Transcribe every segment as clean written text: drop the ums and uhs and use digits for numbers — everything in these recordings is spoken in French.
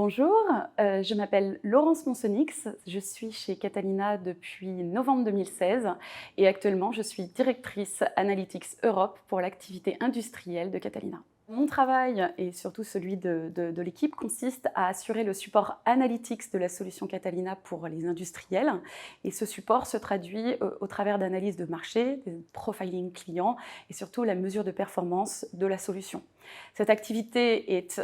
Bonjour, je m'appelle Laurence Monsonix, je suis chez Catalina depuis novembre 2016 et actuellement je suis directrice Analytics Europe pour l'activité industrielle de Catalina. Mon travail et surtout celui de l'équipe consiste à assurer le support analytics de la solution Catalina pour les industriels et ce support se traduit au travers d'analyses de marché, des profiling clients et surtout la mesure de performance de la solution. Cette activité est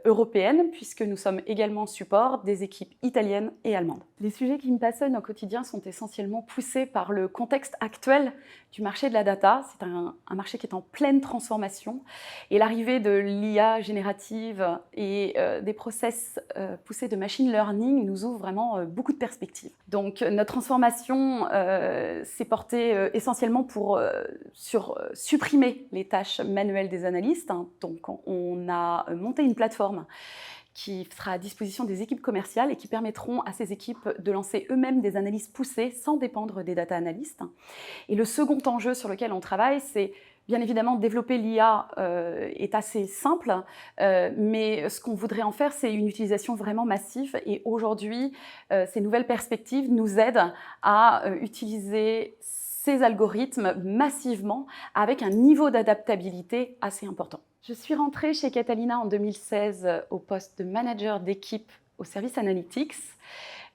européenne puisque nous sommes également support des équipes italiennes et allemandes. Les sujets qui me passionnent au quotidien sont essentiellement poussés par le contexte actuel du marché de la data. C'est un marché qui est en pleine transformation et l'arrivée de l'IA générative et des process poussés de machine learning nous ouvre vraiment beaucoup de perspectives. Donc notre transformation s'est portée essentiellement sur supprimer les tâches manuelles des analystes. Donc on a monté une plateforme qui sera à disposition des équipes commerciales et qui permettront à ces équipes de lancer eux-mêmes des analyses poussées sans dépendre des data analystes. Et le second enjeu sur lequel on travaille, c'est bien évidemment développer l'IA est assez simple, mais ce qu'on voudrait en faire, c'est une utilisation vraiment massive. Et aujourd'hui, ces nouvelles perspectives nous aident à utiliser ces algorithmes massivement avec un niveau d'adaptabilité assez important. Je suis rentrée chez Catalina en 2016 au poste de manager d'équipe au service Analytics.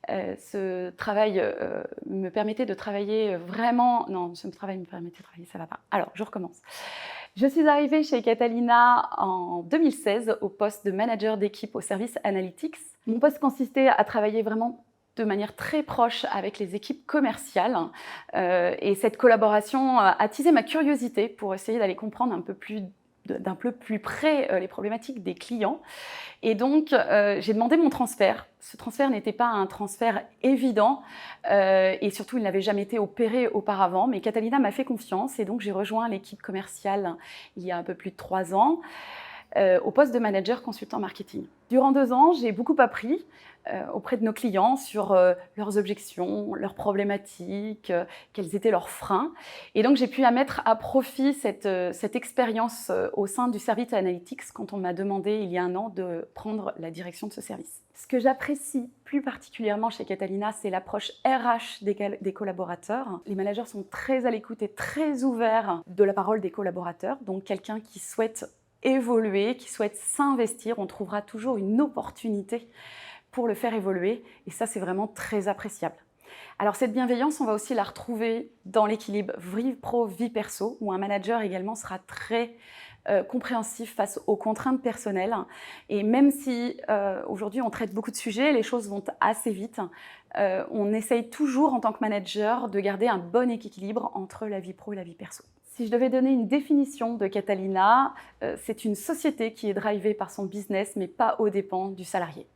Ce travail me permettait de travailler vraiment... Non, ce travail me permettait de travailler, ça va pas. Alors, je recommence. Je suis arrivée chez Catalina en 2016 au poste de manager d'équipe au service Analytics. Mon poste consistait à travailler vraiment de manière très proche avec les équipes commerciales et cette collaboration a attisé ma curiosité pour essayer d'aller comprendre d'un peu plus près les problématiques des clients. Et donc, j'ai demandé mon transfert. Ce transfert n'était pas un transfert évident et surtout, il n'avait jamais été opéré auparavant. Mais Catalina m'a fait confiance et donc j'ai rejoint l'équipe commerciale il y a un peu plus de 3 ans au poste de manager consultant marketing. Durant 2 ans, j'ai beaucoup appris auprès de nos clients sur leurs objections, leurs problématiques, quels étaient leurs freins. Et donc, j'ai pu mettre à profit cette expérience au sein du service Analytics quand on m'a demandé il y a 1 an de prendre la direction de ce service. Ce que j'apprécie plus particulièrement chez Catalina, c'est l'approche RH des collaborateurs. Les managers sont très à l'écoute et très ouverts de la parole des collaborateurs. Donc, quelqu'un qui souhaite évoluer, qui souhaite s'investir, on trouvera toujours une opportunité pour le faire évoluer et ça c'est vraiment très appréciable. Alors cette bienveillance, on va aussi la retrouver dans l'équilibre vie pro, vie perso où un manager également sera très compréhensif face aux contraintes personnelles et même si aujourd'hui on traite beaucoup de sujets, les choses vont assez vite, on essaye toujours en tant que manager de garder un bon équilibre entre la vie pro et la vie perso. Si je devais donner une définition de Catalina, c'est une société qui est drivée par son business mais pas aux dépens du salarié.